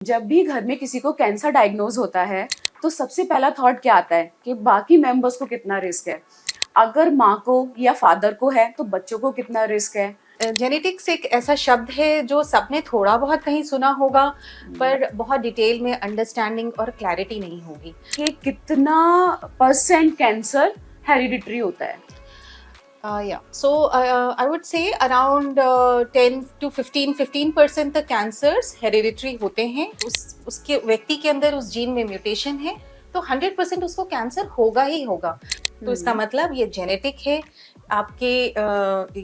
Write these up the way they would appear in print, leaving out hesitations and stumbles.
जब भी घर में किसी को कैंसर डायग्नोज होता है तो सबसे पहला थॉट क्या आता है कि बाकी मेंबर्स को कितना रिस्क है। अगर माँ को या फादर को है तो बच्चों को कितना रिस्क है। जेनेटिक्स एक ऐसा शब्द है जो सबने थोड़ा बहुत कहीं सुना होगा, पर बहुत डिटेल में अंडरस्टैंडिंग और क्लैरिटी नहीं होगी कि कितना परसेंट कैंसर हेरिडिटरी होता है। So I would say around 10 to 15% तक कैंसर्स हेरिडिटरी होते हैं। उसके व्यक्ति के अंदर उस जीन में म्यूटेशन है तो 100% उसको कैंसर होगा ही होगा। तो इसका मतलब ये जेनेटिक है। आपके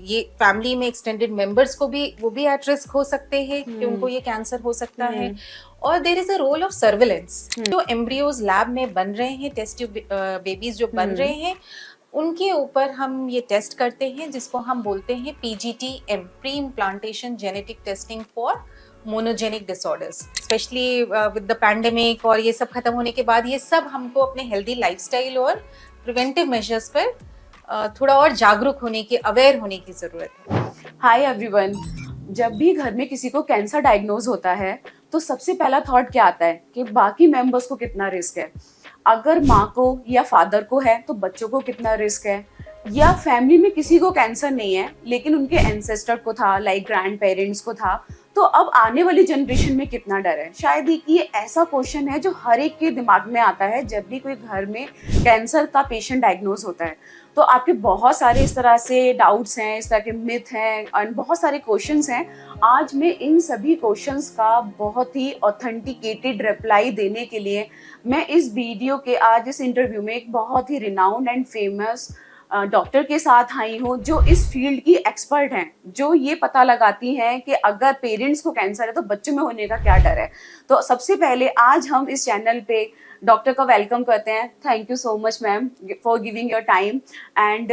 ये फैमिली में एक्सटेंडेड मेंबर्स को भी वो भी एट रिस्क हो सकते हैं कि उनको ये कैंसर हो सकता है। और there is a role of surveillance. जो एम्ब्रियोज लैब में बन रहे हैं, टेस्ट ट्यूब बेबीज जो बन रहे हैं, उनके ऊपर हम ये टेस्ट करते हैं जिसको हम बोलते हैं PGT-M, pre implantation genetic testing for monogenic disorders. Specially with the pandemic और ये सब खत्म होने के बाद ये सब हमको अपने हेल्दी लाइफस्टाइल और प्रिवेंटिव मेजर्स पर थोड़ा और जागरूक होने की, अवेयर होने की जरूरत है। हाय एवरीवन, जब भी घर में किसी को कैंसर डायग्नोज होता है तो सबसे पहला थॉट क्या आता है कि बाकी मेंबर्स को कितना रिस्क है। अगर माँ को या फादर को है तो बच्चों को कितना रिस्क है। या फैमिली में किसी को कैंसर नहीं है लेकिन उनके एंसेस्टर को था, लाइक ग्रैंड पेरेंट्स को था, तो अब आने वाली जनरेशन में कितना डर है। शायद ये ऐसा क्वेश्चन है जो हर एक के दिमाग में आता है जब भी कोई घर में कैंसर का पेशेंट डायग्नोज होता है। तो आपके बहुत सारे इस तरह से डाउट्स हैं, इस तरह के मिथ हैं और बहुत सारे क्वेश्चंस हैं। आज मैं इन सभी क्वेश्चंस का बहुत ही ऑथेंटिकेटेड रिप्लाई देने के लिए मैं इस वीडियो के आज इस इंटरव्यू में एक बहुत ही रिनाउंड एंड फेमस डॉक्टर के साथ आई हूँ जो इस फील्ड की एक्सपर्ट हैं, जो ये पता लगाती हैं कि अगर पेरेंट्स को कैंसर है तो बच्चों में होने का क्या डर है। तो सबसे पहले आज हम इस चैनल पे डॉक्टर का वेलकम करते हैं। Thank you so much ma'am for giving your time. And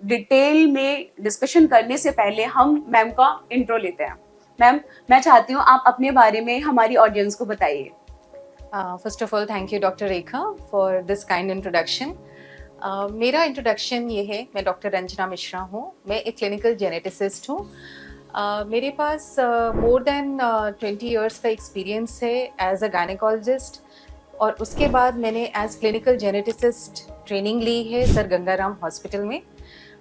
detail में डिस्कशन करने से पहले हम मैम का इंट्रो लेते हैं। मैम, मैं चाहती हूँ आप अपने बारे में हमारी ऑडियंस को बताइए। First of all thank you doctor Rekha for this kind introduction. मेरा इंट्रोडक्शन ये है, मैं डॉक्टर रंजना मिश्रा हूँ। मैं एक क्लिनिकल जेनेटिसिस्ट हूँ। मेरे पास मोर देन 20 इयर्स का एक्सपीरियंस है एज अ गायनेकोलॉजिस्ट, और उसके बाद मैंने एज क्लिनिकल जेनेटिसिस्ट ट्रेनिंग ली है सर गंगाराम हॉस्पिटल में,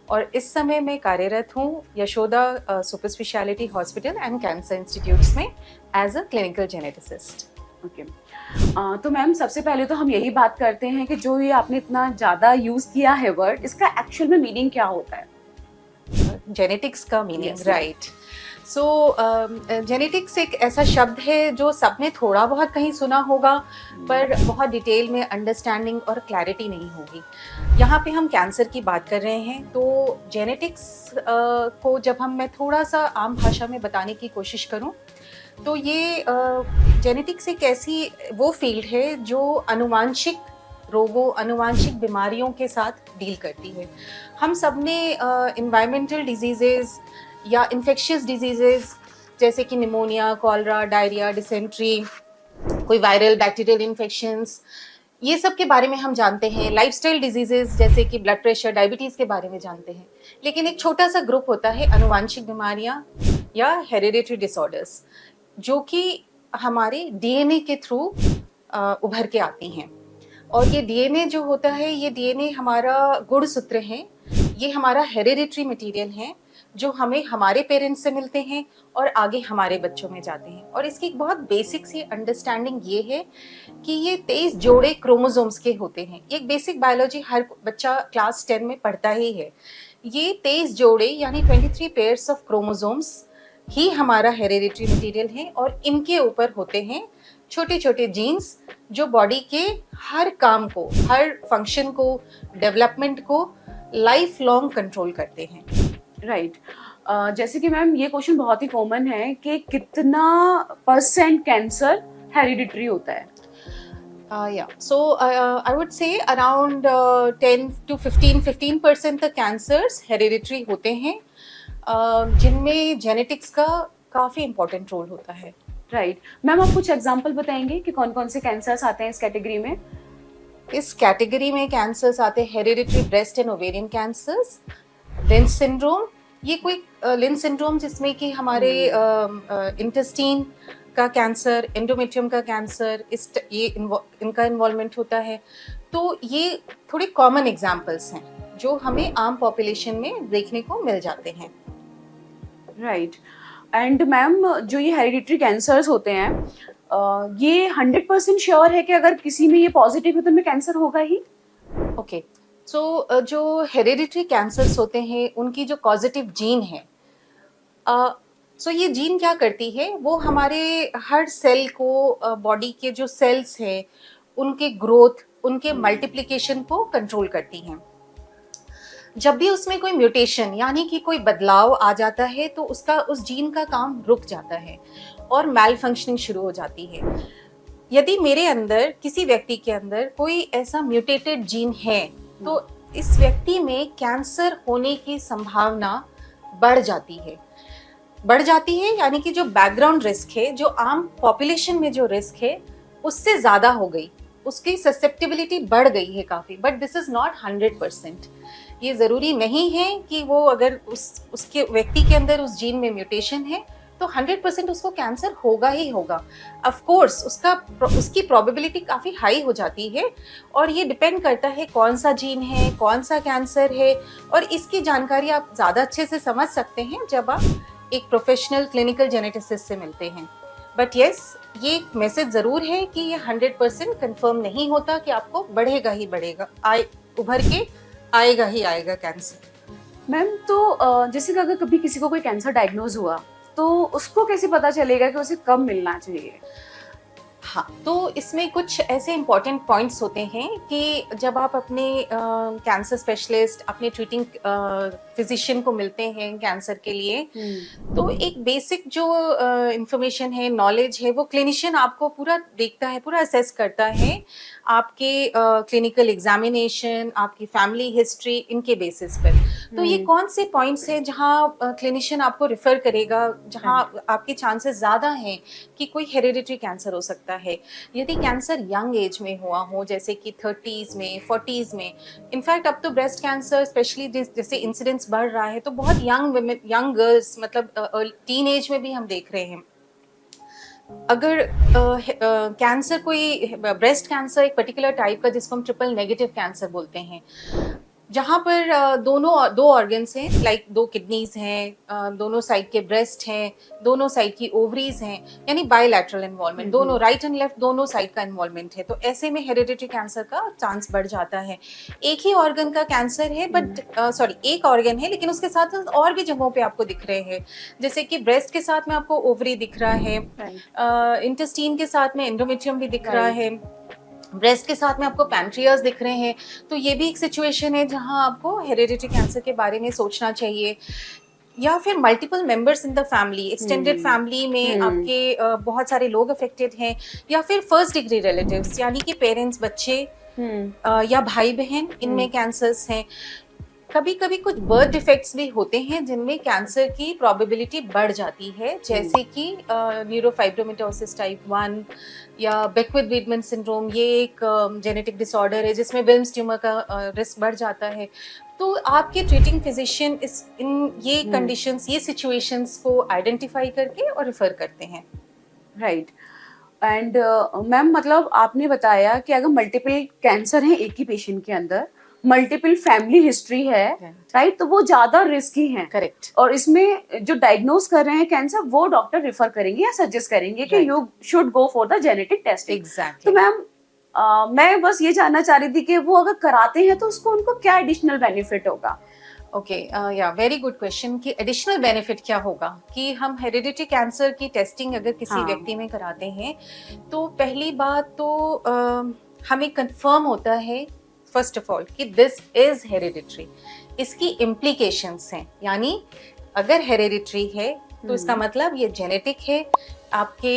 और इस समय मैं कार्यरत हूँ Yashoda super speciality hospital and cancer institutes में as a clinical geneticist. Okay तो मैम, सबसे पहले तो हम यही बात करते हैं कि जो ये आपने इतना ज़्यादा यूज़ किया है वर्ड, इसका एक्चुअल में मीनिंग क्या होता है? जेनेटिक्स का मीनिंग, राइट। सो जेनेटिक्स एक ऐसा शब्द है जो सबने थोड़ा बहुत कहीं सुना होगा, पर बहुत डिटेल में अंडरस्टैंडिंग और क्लैरिटी नहीं होगी। यहाँ पे हम कैंसर की बात कर रहे हैं, तो जेनेटिक्स को जब मैं थोड़ा सा आम भाषा में बताने की कोशिश करूँ तो ये जेनेटिक्स एक ऐसी वो फील्ड है जो अनुवांशिक रोगों, अनुवांशिक बीमारियों के साथ डील करती है। हम सब ने इन्वायरमेंटल डिजीजेज या इन्फेक्शियस डिजीजेज जैसे कि निमोनिया, कॉलरा, डायरिया, डिसेंट्री, कोई वायरल बैक्टीरियल इन्फेक्शंस, ये सब के बारे में हम जानते हैं। लाइफस्टाइल डिजीजेज जैसे कि ब्लड प्रेशर, डायबिटीज़ के बारे में जानते हैं। लेकिन एक छोटा सा ग्रुप होता है अनुवांशिक बीमारियाँ या हेरिडिटरी डिसऑर्डर्स, जो कि हमारे DNA के थ्रू उभर के आती हैं। और ये DNA जो होता है, ये DNA हमारा गुणसूत्र है, ये हमारा हेरिडिटरी मटेरियल है जो हमें हमारे पेरेंट्स से मिलते हैं और आगे हमारे बच्चों में जाते हैं। और इसकी एक बहुत बेसिक सी अंडरस्टैंडिंग ये है कि ये 23 जोड़े क्रोमोसोम्स के होते हैं। एक बेसिक बायोलॉजी हर बच्चा क्लास 10 में पढ़ता ही है। ये 23 जोड़े यानी 23 पेयर्स ऑफ क्रोमोसोम्स ही हमारा हेरिडिटरी मटेरियल है, और इनके ऊपर होते हैं छोटे छोटे जीन्स जो बॉडी के हर काम को, हर फंक्शन को, डेवलपमेंट को लाइफ लॉन्ग कंट्रोल करते हैं। राइट जैसे कि मैम ये क्वेश्चन बहुत ही कॉमन है कि कितना परसेंट कैंसर हेरिडिटरी होता है? So I would say around 10 to 15% तक कैंसर्स हेरिडिटरी होते हैं, जिनमें जेनेटिक्स का काफ़ी इम्पोर्टेंट रोल होता है। राइट मैम, आप कुछ एग्जांपल बताएंगे कि कौन कौन से कैंसर्स आते हैं इस कैटेगरी में? इस कैटेगरी में कैंसर्स आते हैं hereditary breast and ovarian cancers, lynch syndrome. ये कोई लिंच सिंड्रोम जिसमें कि हमारे इंटेस्टाइन का कैंसर, एंडोमेट्रियम का कैंसर, इनका इन्वॉल्वमेंट होता है। तो ये थोड़े कॉमन एग्जाम्पल्स हैं जो हमें आम पॉपुलेशन में देखने को मिल जाते हैं। राइट। एंड मैम, जो ये हेरिडिटरी कैंसर्स होते हैं, ये 100% श्योर है कि अगर किसी में ये पॉजिटिव है तो उनमें कैंसर होगा ही? ओके, सो जो हेरिडिटरी कैंसर्स होते हैं उनकी जो पॉजिटिव जीन है, सो ये जीन क्या करती है, वो हमारे हर सेल को, बॉडी के जो सेल्स हैं उनके ग्रोथ, उनके मल्टीप्लिकेशन को कंट्रोल करती हैं। जब भी उसमें कोई म्यूटेशन यानी कि कोई बदलाव आ जाता है तो उसका, उस जीन का काम रुक जाता है और मैल फंक्शनिंग शुरू हो जाती है। यदि मेरे अंदर, किसी व्यक्ति के अंदर कोई ऐसा म्यूटेटेड जीन है तो इस व्यक्ति में कैंसर होने की संभावना बढ़ जाती है। बढ़ जाती है यानी कि जो बैकग्राउंड रिस्क है, जो आम पॉपुलेशन में जो रिस्क है उससे ज़्यादा हो गई, उसकी ससेप्टिबिलिटी बढ़ गई है काफ़ी। But this is not 100%। ये ज़रूरी नहीं है कि वो, अगर उसके व्यक्ति के अंदर उस जीन में म्यूटेशन है तो 100% उसको कैंसर होगा ही होगा। ऑफ कोर्स उसकी प्रोबेबिलिटी काफ़ी हाई हो जाती है और ये डिपेंड करता है कौन सा जीन है, कौन सा कैंसर है, और इसकी जानकारी आप ज़्यादा अच्छे से समझ सकते हैं जब आप एक प्रोफेशनल क्लिनिकल जेनेटिसिस्ट से मिलते हैं। बट येस, ये एक मैसेज ज़रूर है कि ये 100% कंफर्म नहीं होता कि आपको बढ़ेगा ही बढ़ेगा, उभर के आएगा ही आएगा कैंसर। मैम, तो जैसे कि अगर कभी किसी को कोई कैंसर डायग्नोज हुआ तो उसको कैसे पता चलेगा कि उसे कब मिलना चाहिए? हाँ, तो इसमें कुछ ऐसे इम्पॉर्टेंट पॉइंट्स होते हैं कि जब आप अपने कैंसर स्पेशलिस्ट, अपने ट्रीटिंग फिजिशियन को मिलते हैं कैंसर के लिए, तो एक बेसिक जो इंफॉर्मेशन है, नॉलेज है, वो क्लिनिशियन आपको पूरा देखता है, पूरा असेस करता है आपके क्लिनिकल एग्जामिनेशन, आपकी फैमिली हिस्ट्री, इनके बेसिस पर। तो ये कौन से पॉइंट्स हैं जहाँ क्लिनिशियन आपको रिफ़र करेगा, जहाँ आपके चांसेस ज़्यादा हैं कि कोई हेरिडिटरी कैंसर हो सकता है। यदि कैंसर यंग एज में हुआ हो, जैसे कि 30s में, 40s में, इनफैक्ट अब तो ब्रेस्ट कैंसर स्पेशली जैसे इंसिडेंस बढ़ रहा है तो बहुत यंग विमेन, यंग गर्ल्स, मतलब टीन एज में भी हम देख रहे हैं। अगर कैंसर, कोई ब्रेस्ट कैंसर एक पर्टिकुलर टाइप का जिसको हम ट्रिपल नेगेटिव कैंसर बोलते हैं, जहाँ पर दो ऑर्गन्स हैं, लाइक 2 किडनीज हैं, दोनों साइड के ब्रेस्ट हैं, दोनों साइड की ओवरीज हैं, यानी बायलैटरल इन्वॉल्वमेंट, दोनों राइट एंड लेफ्ट दोनों साइड का इन्वॉल्वमेंट है। तो ऐसे में हेरिडिटरी कैंसर का चांस बढ़ जाता है। एक ही ऑर्गन का कैंसर है, बट एक ऑर्गन है लेकिन उसके साथ और भी जगहों पे आपको दिख रहे हैं, जैसे कि ब्रेस्ट के साथ में आपको ओवरी दिख रहा है, इंटेस्टाइन के साथ में एंडोमेट्रियम भी दिख रहा है, ब्रेस्ट के साथ में आपको पैंक्रियाज दिख रहे हैं। तो ये भी एक सिचुएशन है जहां आपको हेरिडिटरी कैंसर के बारे में सोचना चाहिए। या फिर multiple members in the family, extended family में आपके बहुत सारे लोग अफेक्टेड हैं, या फिर फर्स्ट डिग्री रिलेटिव्स यानी कि पेरेंट्स, बच्चे या भाई बहन, इनमें कैंसर्स हैं। कभी कभी कुछ बर्थ डिफेक्ट्स भी होते हैं जिनमें कैंसर की प्रोबेबिलिटी बढ़ जाती है, जैसे कि न्यूरोफाइब्रोमेटोसिस टाइप 1 या बेक्विथ-वीडमैन सिंड्रोम। ये एक जेनेटिक डिसऑर्डर है जिसमें विल्म्स ट्यूमर का रिस्क बढ़ जाता है। तो आपके ट्रीटिंग फिजिशियन ये कंडीशंस, ये सिचुएशंस को आइडेंटिफाई करके और रिफर करते हैं। राइट। एंड मैम, मतलब आपने बताया कि अगर मल्टीपल कैंसर है एक ही पेशेंट के अंदर, मल्टीपल फैमिली हिस्ट्री है, राइट, तो वो ज्यादा रिस्की हैं। करेक्ट। और इसमें जो डायग्नोज कर रहे हैं कैंसर, वो डॉक्टर रिफर करेंगे या सजेस्ट करेंगे कि you should go for the genetic testing. Exactly. तो मैम, मैं बस ये जानना चाह रही थी कि वो अगर कराते हैं तो उसको, उनको क्या एडिशनल बेनिफिट होगा? ओके, या वेरी गुड क्वेश्चन कि एडिशनल बेनिफिट क्या होगा कि हम हेरिडिटरी कैंसर की टेस्टिंग अगर किसी व्यक्ति में कराते हैं तो पहली बात तो हमें कंफर्म होता है फर्स्ट ऑफ ऑल कि दिस इज हेरिडिटरी। इसकी इम्प्लीकेशंस हैं, यानी अगर हेरिडिटरी है तो इसका मतलब ये जेनेटिक है। आपके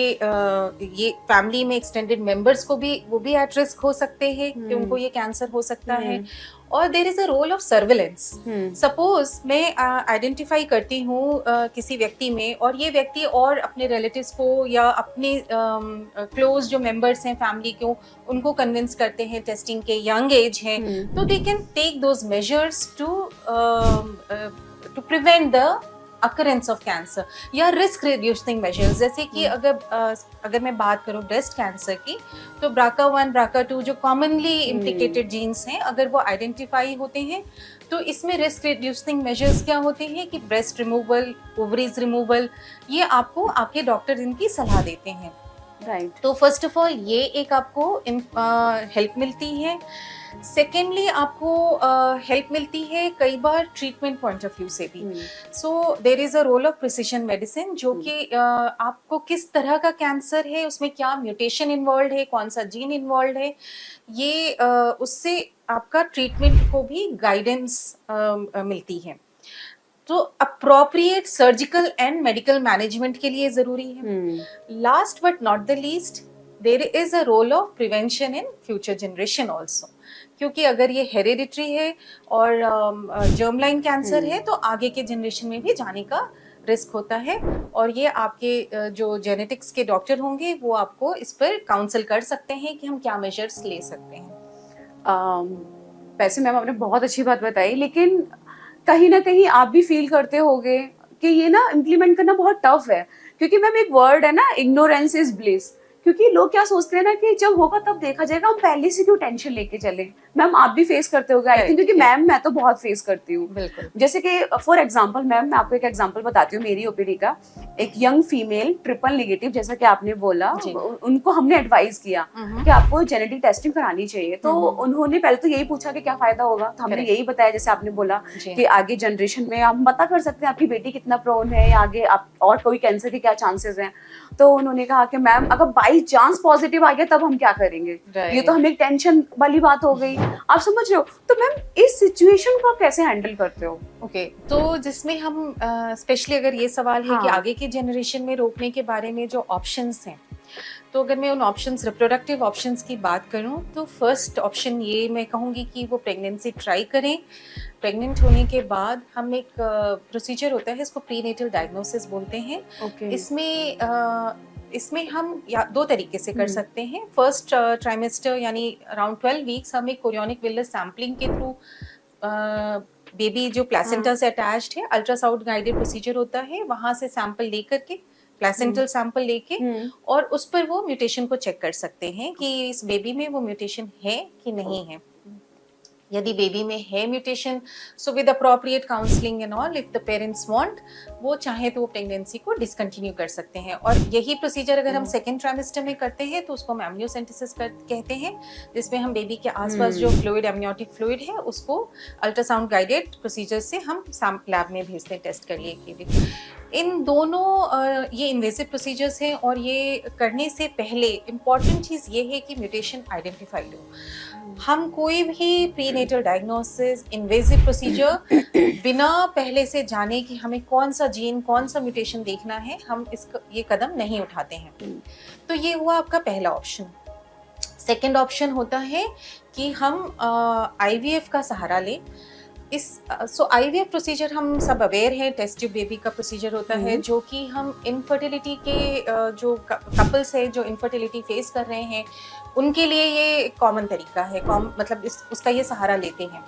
ये फैमिली में एक्सटेंडेड मेंबर्स को भी, वो भी एट रिस्क हो सकते हैं कि उनको ये कैंसर हो सकता है। और there is a role of surveillance. Suppose मैं आइडेंटिफाई करती हूँ किसी व्यक्ति में, और ये व्यक्ति और अपने रिलेटिव्स को या अपने क्लोज जो मेंबर्स हैं फैमिली को, उनको कन्विंस करते हैं टेस्टिंग के, यंग एज है, तो they can take those measures to prevent the occurrence of cancer या रिस्क रिड्यूसिंग मेजर्स, जैसे कि अगर मैं बात करूं ब्रेस्ट कैंसर की, तो BRCA1 BRCA2 जो कॉमनली इम्प्लिकेटेड जीन्स हैं, अगर वो आइडेंटिफाई होते हैं तो इसमें रिस्क रिड्यूसिंग मेजर्स क्या होते हैं कि ब्रेस्ट रिमूवल, ओवरीज रिमूवल, ये आपको आपके डॉक्टर इनकी सलाह देते हैं। राइट। तो फर्स्ट ऑफ ऑल ये एक आपको हेल्प मिलती है। सेकेंडली आपको हेल्प मिलती है कई बार ट्रीटमेंट पॉइंट ऑफ व्यू से भी। So there is a role of precision medicine, जो कि आपको किस तरह का कैंसर है, उसमें क्या म्यूटेशन इन्वॉल्व है, कौन सा जीन इन्वॉल्व है, ये उससे आपका ट्रीटमेंट को भी गाइडेंस मिलती है। तो appropriate surgical and medical management के लिए जरूरी है। Last but not the least, there is a role of prevention in future generation also, क्योंकि अगर ये हेरिडिटरी है और जर्मलाइन कैंसर है तो आगे के जनरेशन में भी जाने का रिस्क होता है, और ये आपके जो जेनेटिक्स के डॉक्टर होंगे वो आपको इस पर काउंसल कर सकते हैं कि हम क्या मेजर्स ले सकते हैं। वैसे मैम आपने बहुत अच्छी बात बताई, लेकिन कहीं ना कहीं आप भी फील करते होगे कि ये ना इम्प्लीमेंट करना बहुत टफ है, क्योंकि मैम एक वर्ड है ना, इग्नोरेंस इज ब्लिस। क्योंकि लोग क्या सोचते हैं ना कि जब होगा तब देखा जाएगा, हम पहले से क्यों टेंशन लेके चले। मैम आप भी फेस करते होगे आई थिंक, क्योंकि मैम मैं तो बहुत फेस करती हूँ। बिल्कुल। जैसे कि फॉर एग्जांपल मैम, मैं आपको एक एग्जांपल बताती हूँ मेरी ओपीडी का। एक यंग फीमेल ट्रिपल नेगेटिव, जैसा कि आपने बोला, उनको हमने एडवाइस किया कि आपको जेनेटिक टेस्टिंग करानी चाहिए। तो उन्होंने पहले तो यही पूछा कि क्या फायदा होगा, तो हमने यही बताया जैसे आपने बोला कि आगे जनरेशन में हम पता कर सकते हैं आपकी बेटी कितना प्रोन है, या आगे आप और कोई कैंसर के क्या चांसेस हैं। तो उन्होंने कहा कि मैम अगर बाई चांस पॉजिटिव आ गया तब हम क्या करेंगे, ये तो हमें एक टेंशन वाली बात हो गई। आप समझ रहे हो। तो मैम इस सिचुएशन को आप कैसे हैंडल करते हो? ओके, तो जिसमें हम स्पेशली अगर ये सवाल है कि आगे की जनरेशन में रोकने के बारे में जो ऑप्शंस हैं, तो अगर मैं उन ऑप्शंस, रिप्रोडक्टिव ऑप्शंस की बात करूं, तो फर्स्ट ऑप्शन ये मैं कहूँगी कि वो प्रेगनेंसी ट्राई करें। प्रेग्नेंट होने के बाद हम एक प्रोसीजर होता है, इसको प्रीनेटल डायग्नोसिस बोलते हैं। इसमें हम या दो तरीके से कर सकते हैं। फर्स्ट ट्राइमेस्टर यानी अराउंड 12 वीक्स हम एक कोरियोनिक विलर सैम्पलिंग के थ्रू बेबी जो प्लेसेंटा से अटैच्ड है, अल्ट्रासाउंड गाइडेड प्रोसीजर होता है, वहां से सैंपल लेकर के, प्लेसेंटल सैंपल लेके, और उस पर वो म्यूटेशन को चेक कर सकते हैं कि इस बेबी में वो म्यूटेशन है कि नहीं है। यदि बेबी में है mutation, so with appropriate counselling and all, if the parents want, वो चाहे तो वो प्रेगनेंसी को डिसकंटिन्यू कर सकते हैं। और यही प्रोसीजर अगर हम सेकेंड ट्राइमेस्टर में करते हैं तो उसको एमनियोसेंटेसिस कहते हैं, जिसमें हम बेबी के आसपास जो फ्लूइड, एमनियोटिक फ्लूइड है, उसको अल्ट्रासाउंड गाइडेड प्रोसीजर से हम लैब में भेजते हैं टेस्ट करिए के लिए। इन दोनों ये इन्वेसिव प्रोसीजर्स हैं, और ये करने से पहले इम्पॉर्टेंट चीज़ ये है कि म्यूटेशन आइडेंटिफाइड हो। हम कोई भी प्रीनेटल डायग्नोसिस, इन्वेसिव प्रोसीजर बिना पहले से जाने कि हमें कौन सा जीन, कौन सा म्यूटेशन देखना है, हम ये कदम नहीं उठाते हैं। तो ये हुआ आपका पहला ऑप्शन। सेकेंड ऑप्शन होता है कि हम IVF का सहारा लें। सो IVF प्रोसीजर हम सब अवेयर हैं, टेस्ट ट्यूब बेबी का प्रोसीजर होता है, जो कि हम इनफर्टिलिटी के जो कपल्स है जो इनफर्टिलिटी फेस कर रहे हैं, उनके लिए ये कॉमन तरीका है, मतलब उसका ये सहारा लेते हैं।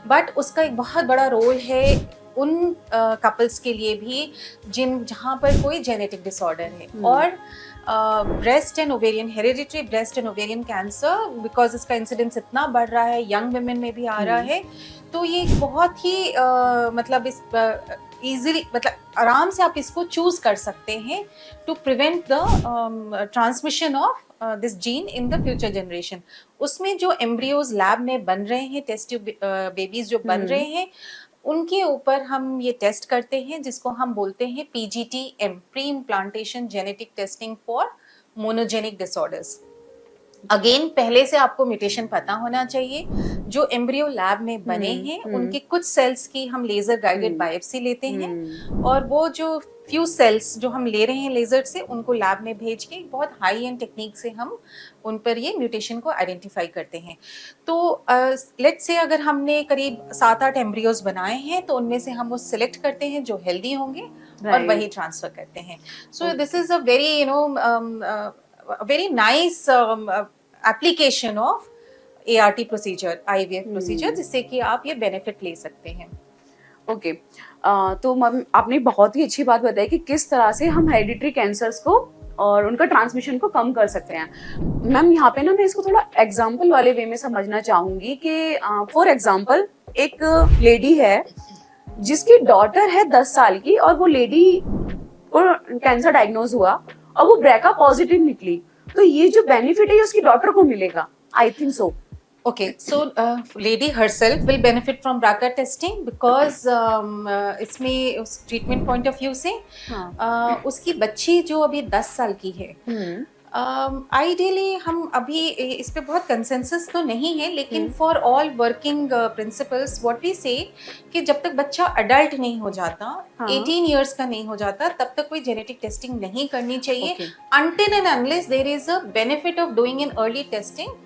बट उसका एक बहुत बड़ा रोल है उन कपल्स के लिए भी जहाँ पर कोई जेनेटिक डिसऑर्डर है, और breast and ovarian, hereditary breast and ovarian cancer, because इसका इंसिडेंस इतना बढ़ रहा है, यंग वुमेन में भी आ रहा है, तो ये बहुत ही मतलब इस इजीली, मतलब आराम से आप इसको चूज कर सकते हैं to prevent the transmission of this gene in the future generation. उसमें जो एम्ब्रियोज लैब में बन रहे हैं, टेस्ट ट्यूब बेबीज जो बन रहे हैं, उनके ऊपर हम ये टेस्ट करते हैं, जिसको हम बोलते हैं PGT-M, pre implantation genetic testing for monogenic disorders. Again पहले से आपको म्यूटेशन पता होना चाहिए। जो एम्ब्रियो लैब में बने हैं, उनके कुछ सेल्स की हम लेजर गाइडेड बायोप्सी लेते हैं, और वो जो फ्यू सेल्स जो हम ले रहे हैं लेजर से, उनको लैब में भेज के बहुत हाई एंड टेक्निक से हम उन पर ये म्यूटेशन को आइडेंटिफाई करते हैं। तो लेट्स से अगर हमने करीब 7-8 एम्ब्रियोज बनाए हैं, तो उनमें से हम वो सिलेक्ट करते हैं जो हेल्दी होंगे, और वही ट्रांसफर करते हैं। So this is a very very nice application of ART procedure, IVF procedure, जिससे कि आप ये बेनिफिट ले सकते हैं। ओके तो मैम आपने बहुत ही अच्छी बात बताई कि किस तरह से हम हेरिडिटरी कैंसर्स को और उनका ट्रांसमिशन को कम कर सकते हैं। मैम यहाँ पे ना मैं इसको थोड़ा एग्जाम्पल वाले वे में समझना चाहूंगी कि फॉर एग्जाम्पल एक लेडी है जिसकी डॉटर है 10 साल की और वो लेडी को कैंसर डायग्नोज हुआ और वो ब्रेका पॉजिटिव निकली, तो ये जो बेनिफिट है उसकी डॉटर को मिलेगा, I think so. Okay, so lady herself will benefit from BRCA testing because इसमें उस treatment point of view से उसकी बच्ची जो अभी 10 साल की है, आइडियली हम अभी इस पे बहुत कंसेंसस तो नहीं है, लेकिन for all working principles what we say कि जब तक बच्चा अडल्ट नहीं हो जाता, 18 इयर्स का नहीं हो जाता, तब तक कोई जेनेटिक टेस्टिंग नहीं करनी चाहिए until and unless there is a benefit of doing an early testing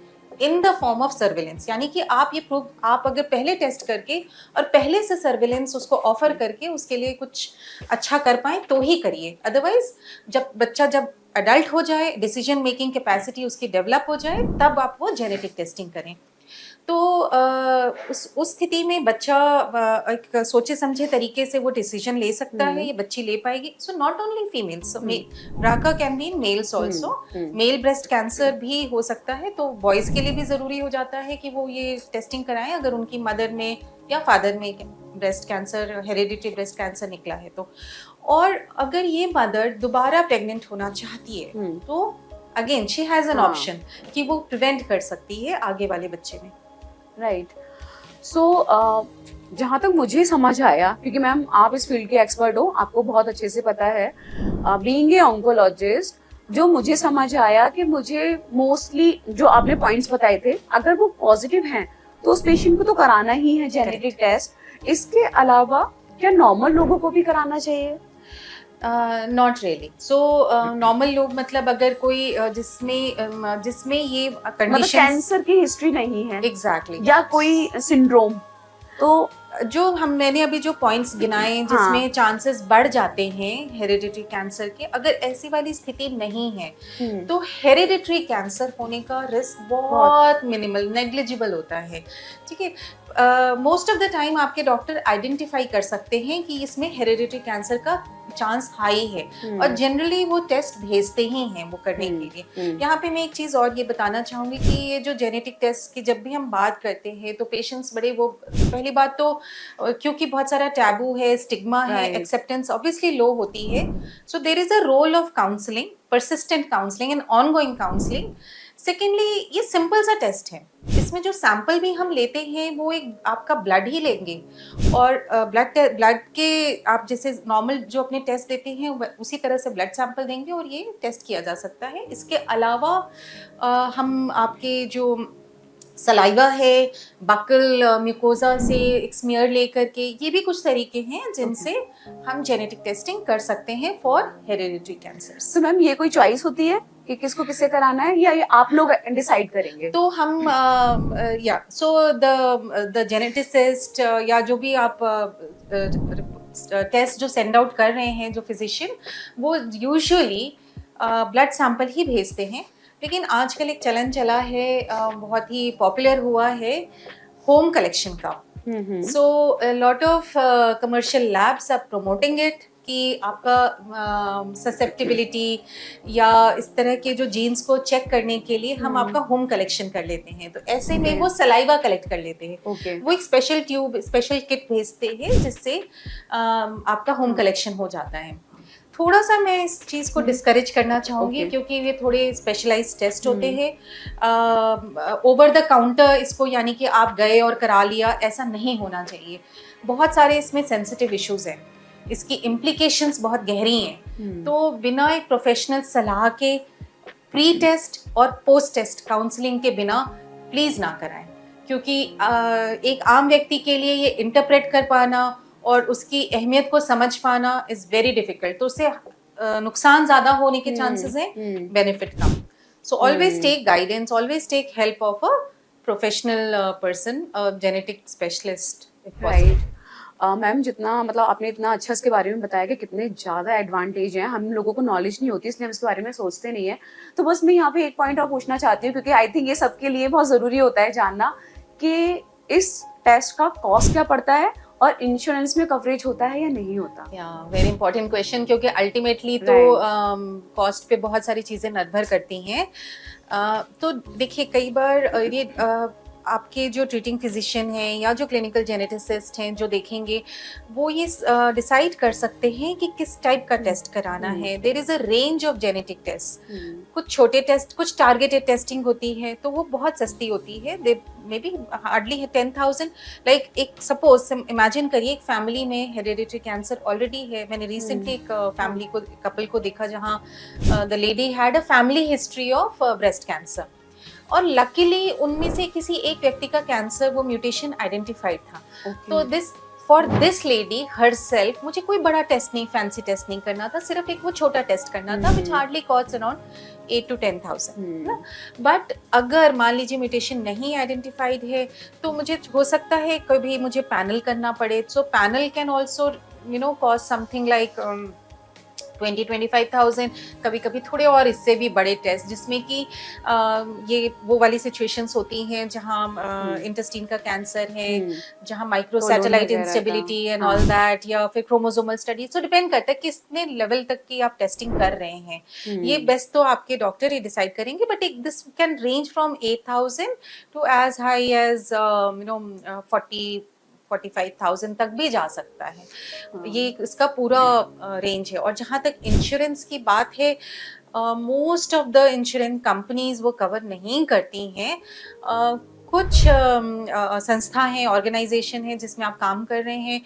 in the form of surveillance. यानी कि आप ये प्रूव, आप अगर पहले टेस्ट करके और पहले से सर्विलेंस उसको ऑफर करके उसके लिए कुछ अच्छा कर पाए तो ही करिए। अदरवाइज जब अडल्ट हो जाए, डिसीजन मेकिंग कैपेसिटी उसकी डेवलप हो जाए, तब आप वो जेनेटिक टेस्टिंग करें। तो उस स्थिति में बच्चा एक सोचे समझे तरीके से वो डिसीजन ले सकता है, ये बच्ची ले पाएगी। So not only females, BRCA can be in males also, male breast cancer भी हो सकता है, तो बॉयज के लिए भी जरूरी हो जाता है कि वो ये टेस्टिंग कराएं अगर उनकी मदर में या फादर में breast cancer, hereditary breast cancer निकला है तो। और अगर ये मदर दोबारा प्रेग्नेंट होना चाहती है तो again she has an option कि वो प्रिवेंट कर सकती है आगे वाले बच्चे में। राइट। सो जहाँ तक मुझे समझ आया, क्योंकि मैम आप इस फील्ड के एक्सपर्ट हो, आपको बहुत अच्छे से पता है, बीइंग ए ऑन्कोलॉजिस्ट, जो मुझे समझ आया कि मुझे मोस्टली जो आपने पॉइंट्स बताए थे, अगर वो पॉजिटिव हैं तो उस पेशेंट को तो कराना ही है जेनेटिक टेस्ट। इसके अलावा क्या नॉर्मल लोगों को भी कराना चाहिए? Not really. सो नॉर्मल लोग मतलब अगर कोई जिसमें ये कंडीशन, कैंसर की हिस्ट्री नहीं है एग्जैक्टली, या कोई सिंड्रोम, तो जो मैंने अभी जो पॉइंट्स गिनाए जिसमें चांसेस बढ़ जाते हैं हेरिडिटरी कैंसर के, अगर ऐसी वाली स्थिति नहीं है तो हेरिडिटरी कैंसर होने का रिस्क बहुत मिनिमल, नेग्लिजिबल होता है। ठीक है, मोस्ट ऑफ द टाइम आपके डॉक्टर आइडेंटिफाई कर सकते हैं कि इसमें हेरिडिटरी कैंसर का चांस हाई है और जनरली वो टेस्ट भेजते ही हैं वो करने के लिए। यहाँ पे मैं एक चीज़ और ये बताना चाहूँगी कि ये जो जेनेटिक टेस्ट की जब भी हम बात करते हैं तो पेशेंट्स बड़े, वो पहली बात तो क्योंकि बहुत सारा टैबू है, स्टिग्मा है, एक्सेप्टेंस ऑब्वियसली लो होती है। So there is a role of counselling, persistent counseling and ongoing counseling. Secondly ये सिंपल सा टेस्ट है, इसमें जो सैंपल भी हम लेते हैं वो एक आपका ब्लड ही लेंगे और ब्लड के आप जैसे नॉर्मल जो अपने टेस्ट देते हैं उसी तरह से ब्लड सैंपल देंगे और ये टेस्ट किया जा सकता है। इसके अलावा हम आपके जो सलाइवा है, बकल म्यूकोजा से एक स्मीयर लेकर के, ये भी कुछ तरीके हैं जिनसे हम जेनेटिक टेस्टिंग कर सकते हैं फॉर हेरिडिटरी कैंसर। तो मैम ये कोई चॉइस होती है कि किसको किससे कराना है, या ये आप लोग डिसाइड करेंगे? तो हम द जेनेटिसिस्ट या जो भी आप टेस्ट जो सेंड आउट कर रहे हैं, जो फिजिशियन, वो यूजुअली ब्लड सैंपल ही भेजते हैं। लेकिन आजकल एक चलन चला है, बहुत ही पॉपुलर हुआ है होम कलेक्शन का। So lot of commercial labs are promoting it कि आपका ससेप्टिबिलिटी या इस तरह के जो जीन्स को चेक करने के लिए हम आपका होम कलेक्शन कर लेते हैं। तो ऐसे में वो सलाइवा कलेक्ट कर लेते हैं। वो एक स्पेशल ट्यूब, स्पेशल किट भेजते हैं जिससे आपका होम कलेक्शन हो जाता है। थोड़ा सा मैं इस चीज़ को डिस्करेज करना चाहूँगी क्योंकि ये थोड़े स्पेशलाइज्ड टेस्ट होते हैं। ओवर द काउंटर इसको, यानी कि आप गए और करा लिया, ऐसा नहीं होना चाहिए। बहुत सारे इसमें सेंसिटिव इश्यूज हैं, इसकी इम्प्लीकेशंस बहुत गहरी हैं। तो बिना एक प्रोफेशनल सलाह के प्री टेस्ट और पोस्ट टेस्ट काउंसलिंग के बिना प्लीज़ ना कराएं, क्योंकि एक आम व्यक्ति के लिए ये इंटरप्रेट कर पाना और उसकी अहमियत को समझ पाना इज वेरी डिफिकल्ट। तो उससे नुकसान ज़्यादा होने के चांसेस हैं, बेनिफिट कम। So always take guidance, always take help of a professional person, genetic specialist. Right ma'am, जितना मतलब आपने इतना अच्छा इसके बारे में बताया कि कितने ज़्यादा एडवांटेज हैं, हम लोगों को नॉलेज नहीं होती इसलिए हम इसके बारे में सोचते नहीं है। तो बस मैं यहाँ पे एक पॉइंट और पूछना चाहती हूँ, क्योंकि आई थिंक ये सबके लिए बहुत ज़रूरी होता है जानना कि इस टेस्ट का कॉस्ट क्या पड़ता है और इंश्योरेंस में कवरेज होता है या नहीं होता? वेरी इंपॉर्टेंट क्वेश्चन, क्योंकि अल्टीमेटली तो कॉस्ट पे बहुत सारी चीज़ें निर्भर करती हैं। तो देखिए, कई बार ये आपके जो ट्रीटिंग फिजिशियन हैं या जो क्लिनिकल जेनेटिसिस्ट हैं जो देखेंगे, वो ये डिसाइड कर सकते हैं कि किस टाइप का टेस्ट कराना है। There is a range of genetic test. कुछ छोटे टेस्ट, कुछ टारगेटेड टेस्टिंग होती है, तो वो बहुत सस्ती होती है। दे मे बी हार्डली 10,000। लाइक एक सपोज इमेजिन करिए, एक फैमिली में हेरिडिटरी कैंसर ऑलरेडी है। मैंने रिसेंटली एक फैमिली को, कपल को देखा जहाँ the lady had a family history of breast cancer, और लकीली उनमें से किसी एक व्यक्ति का कैंसर, वो म्यूटेशन आइडेंटिफाइड था। तो फॉर दिस लेडी हरसेल्फ, मुझे कोई बड़ा टेस्ट नहीं, फैंसी टेस्ट नहीं करना था, सिर्फ एक वो छोटा टेस्ट करना था, विच हार्डली कॉस्ट अराउंड 8 to 10,000 ना। बट अगर मान लीजिए म्यूटेशन नहीं आइडेंटिफाइड है, तो मुझे हो सकता है कभी मुझे पैनल करना पड़े। So panel can also cost something like 20-25,000, कभी कभी थोड़े और इससे भी बड़े टेस्ट, जिसमें कि ये वो वाली सिचुएशंस होती हैं जहाँ इंटेस्टाइन का कैंसर है, जहाँ microsatellite instability and all that, या फिर क्रोमोसोमल स्टडी। सो डिपेंड करता है कितने लेवल तक की आप टेस्टिंग कर रहे हैं। ये बेस्ट तो आपके डॉक्टर ही डिसाइड करेंगे, but this can range from 8,000 to as high as 45,000 तक भी जा सकता है। ये इसका पूरा रेंज है। और जहाँ तक इंश्योरेंस की बात है, most of the insurance companies वो कवर नहीं करती हैं। कुछ संस्था हैं, ऑर्गेनाइजेशन है जिसमें आप काम कर रहे हैं,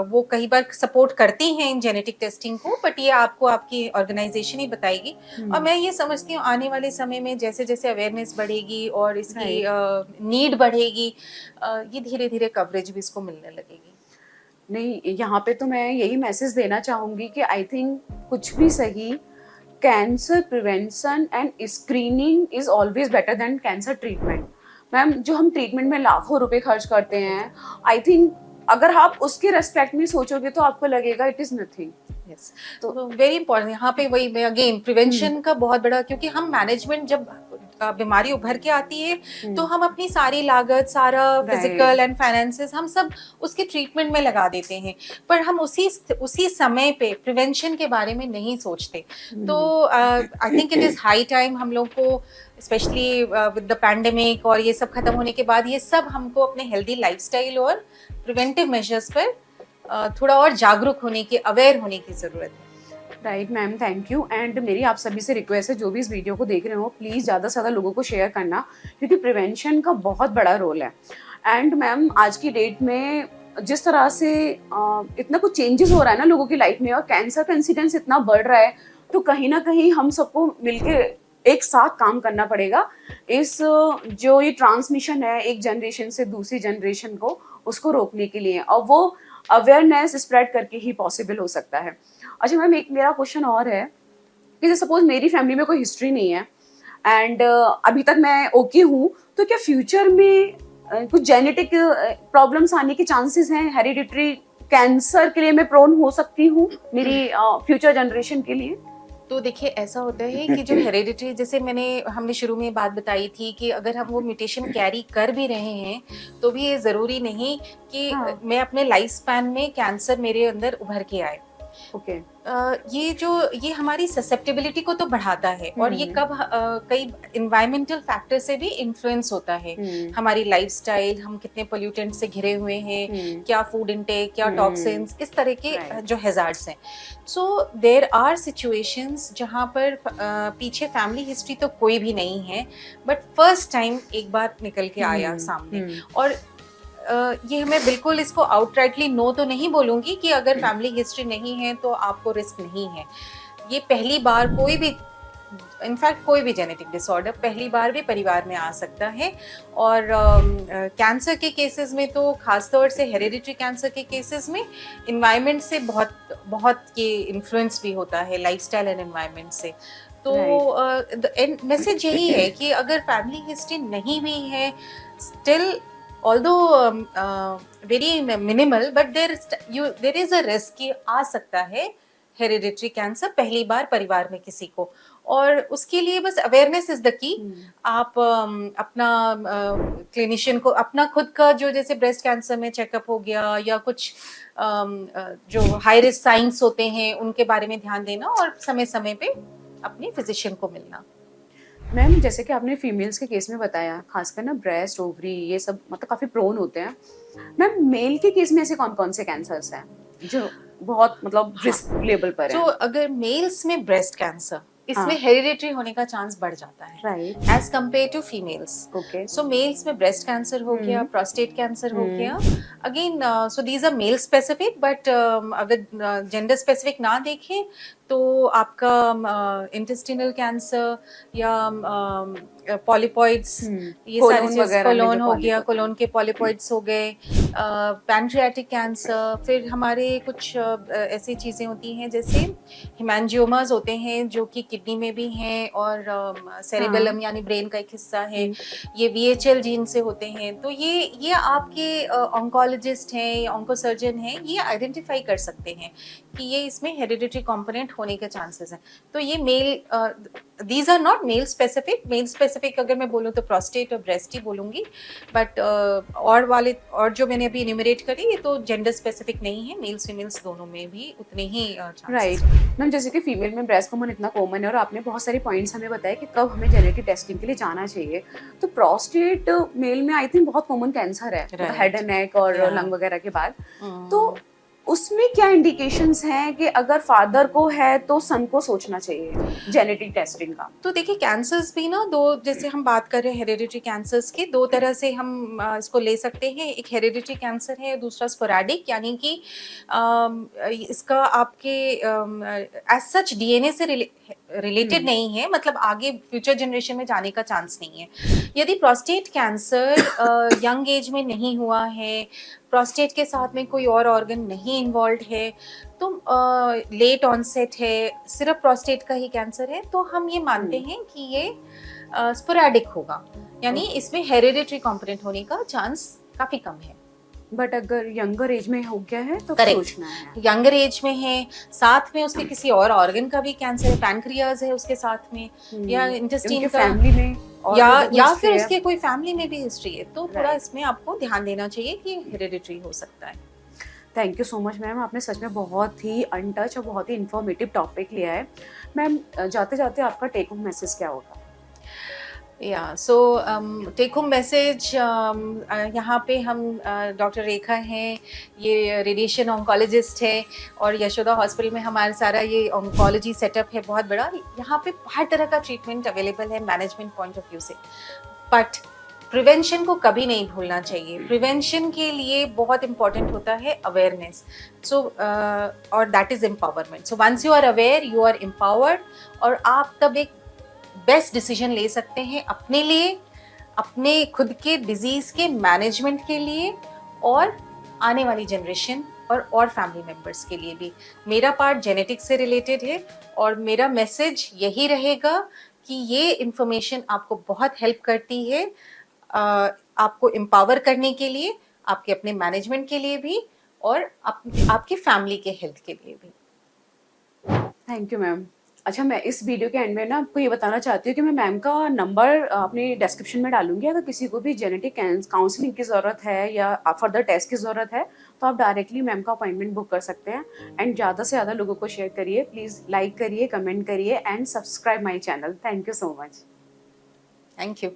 वो कई बार सपोर्ट करती हैं इन जेनेटिक टेस्टिंग को, बट ये आपको आपकी ऑर्गेनाइजेशन ही बताएगी। और मैं ये समझती हूँ आने वाले समय में जैसे जैसे अवेयरनेस बढ़ेगी और इसकी नीड बढ़ेगी, ये धीरे धीरे कवरेज भी इसको मिलने लगेगी। नहीं, यहाँ पे तो मैं यही मैसेज देना चाहूँगी कि आई थिंक कुछ भी सही, cancer prevention and screening is always better than cancer treatment. Ma'am, जो हम ट्रीटमेंट में लाखों रुपए खर्च करते हैं, आई थिंक अगर आप उसके रेस्पेक्ट में सोचोगे तो आपको लगेगा इट इज नथिंग। यस, तो वेरी इंपॉर्टेंट यहाँ पे वही, मैं अगेन प्रिवेंशन का बहुत बड़ा, क्योंकि हम मैनेजमेंट जब बीमारी उभर के आती है तो हम अपनी सारी लागत, सारा फिजिकल एंड फाइनेंसेस, हम सब उसके ट्रीटमेंट में लगा देते हैं, पर हम उसी समय पे प्रिवेंशन के बारे में नहीं सोचते। तो I think it is high time हम लोग को, स्पेशली विद द पैंडेमिक और ये सब खत्म होने के बाद, ये सब हमको अपने हेल्दी लाइफस्टाइल और प्रिवेंटिव मेजर्स पर थोड़ा और जागरूक होने की, अवेयर होने की जरूरत है। Right ma'am, thank you. And मेरी आप सभी से रिक्वेस्ट है, जो भी इस वीडियो को देख रहे हो, प्लीज़ ज़्यादा से ज़्यादा लोगों को शेयर करना, क्योंकि प्रिवेंशन का बहुत बड़ा रोल है। एंड मैम, आज की डेट में जिस तरह से इतना कुछ चेंजेस हो रहा है ना लोगों की लाइफ में, और कैंसर का इंसिडेंस इतना बढ़ रहा है, तो कहीं ना कहीं हम सबको मिलके एक साथ काम करना पड़ेगा। इस जो ये ट्रांसमिशन है एक जनरेशन से दूसरी जनरेशन को, उसको रोकने के लिए, और वो अवेयरनेस स्प्रेड करके ही पॉसिबल हो सकता है। अच्छा मैम, एक मेरा क्वेश्चन और है कि सपोज मेरी फैमिली में कोई हिस्ट्री नहीं है एंड अभी तक मैं ओके हूँ, तो क्या फ्यूचर में कुछ जेनेटिक प्रॉब्लम्स आने के चांसेस हैं? हेरिडिटरी कैंसर के लिए मैं प्रोन हो सकती हूँ मेरी फ्यूचर जनरेशन के लिए? तो देखिए, ऐसा होता है कि जो हेरिडिटरी, जैसे हमने शुरू में बात बताई थी कि अगर हम वो म्यूटेशन कैरी कर भी रहे हैं, तो भी ये ज़रूरी नहीं कि मैं अपने लाइफ स्पैन में कैंसर मेरे अंदर उभर के आए। ओके। ये हमारी ससेप्टेबिलिटी को तो बढ़ाता है, और ये कई इन्वायरमेंटल फैक्टर से भी इन्फ्लुएंस होता है। हमारी लाइफस्टाइल, हम कितने पोल्यूटेंट से घिरे हुए हैं, क्या फूड इनटेक, क्या टॉक्सिन्स, इस तरह के जो हैजार्ड्स हैं। सो देयर आर सिचुएशंस जहाँ पर पीछे फैमिली हिस्ट्री तो कोई भी नहीं है, बट फर्स्ट टाइम एक बार निकल के आया सामने। और ये मैं बिल्कुल इसको आउटराइटली नो तो नहीं बोलूँगी कि अगर फैमिली हिस्ट्री नहीं है तो आपको रिस्क नहीं है। ये पहली बार कोई भी, इनफैक्ट कोई भी जेनेटिक डिसऑर्डर पहली बार भी परिवार में आ सकता है। और कैंसर के केसेस में तो खासतौर से हेरिडिटरी कैंसर के केसेस में इन्वायरमेंट से बहुत ये इन्फ्लुएंस भी होता है, लाइफस्टाइल एंड इन्वायरमेंट से। तो मैसेज यही है कि अगर फैमिली हिस्ट्री नहीं भी है, still although very minimal, but there is a risk कि आ सकता है हेरिडिटरी कैंसर पहली बार परिवार में किसी को। और उसके लिए बस अवेयरनेस इज द की। आप अपना क्लिनिशियन को अपना खुद का जो जैसे ब्रेस्ट कैंसर में चेकअप हो गया या कुछ जो हाई रिस्क साइंस होते हैं उनके बारे में ध्यान देना और समय समय पे अपने फिजिशियन को मिलना। मैम जैसे कि आपने फीमेल्स के केस में बताया, खासकर ना ब्रेस्ट, ओवरी, ये सब मतलब काफी प्रोन होते हैं। मैम मेल के केस में ऐसे कौन कौन से कैंसर्स हैं जो बहुत मतलब रिस्क लेवल पर तो हैं? अगर मेल्स में ब्रेस्ट कैंसर, इसमें हाँ। हेरिडिटरी होने का चांस बढ़ जाता है right. As compare to females. Okay. So males में ब्रेस्ट कैंसर हो गया, प्रोस्टेट कैंसर हो गया, again so these are male specific, but अगर जेंडर स्पेसिफिक ना देखें तो आपका इंटेस्टिनल कैंसर या पॉलिपॉइड्स, ये सारी कोलोन चीज, वगैरह में कोलोन जो हो गया, polyp कोलोन के पॉलिपॉइड्स हो गए, पैंक्रियाटिक कैंसर, फिर हमारे कुछ ऐसी चीजें होती हैं जैसे हिमैंजियोमास होते हैं जो कि किडनी में भी हैं और सेरेबेलम यानी ब्रेन का एक हिस्सा है, ये VHL जीन से होते हैं। तो ये आपके ऑन्कोलॉजिस्ट हैं या ऑन्कोसर्जन हैं, ये आइडेंटिफाई कर सकते हैं कि ये इसमें हेरिडिटरी कंपोनेंट होने के चांसेस हैं। तो ये male, these are not male specific. Male specific अगर मैं बोलूँ तो प्रोस्टेट और ब्रेस्ट ही बोलूँगी, बट और जो मैंने अभी इन्यूमरेट करी ये तो जेंडर स्पेसिफिक नहीं है, मेल्स फीमेल्स दोनों में भी उतने ही चांसेस। राइट। मैम जैसे कि फीमेल में ब्रेस्ट कॉमन इतना कॉमन है और आपने बहुत सारे पॉइंट्स हमें बताए कि कब हमें जेनेटिक टेस्टिंग के लिए जाना चाहिए। तो प्रोस्टेट मेल में आई थिंक बहुत कॉमन कैंसर है, Right. हेड एंड नेक और Yeah. लंग वगैरह के बाद। तो उसमें क्या इंडिकेशंस हैं कि अगर फादर को है तो सन को सोचना चाहिए जेनेटिक टेस्टिंग का? तो देखिए कैंसर्स भी ना दो, जैसे हम बात कर रहे हैं हेरिडिटरी कैंसर्स की, दो तरह से हम इसको ले सकते हैं। एक हेरिडिटरी कैंसर है, दूसरा स्पोरैडिक, यानी कि इसका आपके एज सच DNA से रिलेटेड नहीं है, मतलब आगे फ्यूचर जनरेशन में जाने का चांस नहीं है। यदि प्रोस्टेट कैंसर यंग एज में नहीं हुआ है, प्रोस्टेट के साथ में कोई और ऑर्गन नहीं इन्वॉल्व है, तो लेट ऑनसेट है, सिर्फ प्रोस्टेट का ही कैंसर है, तो हम ये मानते हैं कि ये स्पोरैडिक होगा, यानी इसमें हेरिडिटरी कंपोनेंट होने का चांस काफी कम है। बट अगर यंगर एज में हो गया है तो Correct. सोचना है। यंगर एज में है, साथ में उसके किसी और ऑर्गन का भी कैंसर है, पैनक्रियाज है उसके साथ में, या इंटेस्टाइन का, फैमिली में और या फिर उसके कोई फैमिली में भी हिस्ट्री है, तो थोड़ा Right. इसमें आपको ध्यान देना चाहिए कि हेरिडिटरी हो सकता है। Thank you so much ma'am, आपने सच में बहुत ही अनटच और बहुत ही इंफॉर्मेटिव टॉपिक लिया है। मैम जाते जाते आपका टेक होम मैसेज क्या होगा? या सो टेक होम मैसेज, यहाँ पे हम डॉक्टर रेखा हैं, ये रेडिएशन ऑन्कोलॉजिस्ट है और यशोदा हॉस्पिटल में हमारा सारा ये ऑन्कोलॉजी सेटअप है बहुत बड़ा। यहाँ पे हर तरह का ट्रीटमेंट अवेलेबल है मैनेजमेंट पॉइंट ऑफ व्यू से, बट प्रिवेंशन को कभी नहीं भूलना चाहिए। प्रिवेंशन के लिए बहुत इंपॉर्टेंट होता है अवेयरनेस, सो और that is empowerment. So once you are aware, you are empowered, और आप तब एक बेस्ट डिसीजन ले सकते हैं अपने लिए, अपने खुद के डिजीज के मैनेजमेंट के लिए, और आने वाली जनरेशन और फैमिली मेंबर्स के लिए भी। मेरा पार्ट जेनेटिक्स से रिलेटेड है और मेरा मैसेज यही रहेगा कि ये इंफॉर्मेशन आपको बहुत हेल्प करती है, आपको एम्पावर करने के लिए, आपके अपने मैनेजमेंट के लिए भी, और आपकी फैमिली के हेल्थ के लिए भी। Thank you ma'am. अच्छा, मैं इस वीडियो के एंड में ना आपको ये बताना चाहती हूँ कि मैं मैम का नंबर अपने डिस्क्रिप्शन में डालूंगी। अगर किसी को भी जेनेटिक काउंसलिंग की ज़रूरत है या फर्दर टेस्ट की ज़रूरत है तो आप डायरेक्टली मैम का अपॉइंटमेंट बुक कर सकते हैं। एंड ज़्यादा से ज़्यादा लोगों को शेयर करिए, प्लीज़ लाइक करिए, कमेंट करिए and subscribe my channel. Thank you so much. Thank you.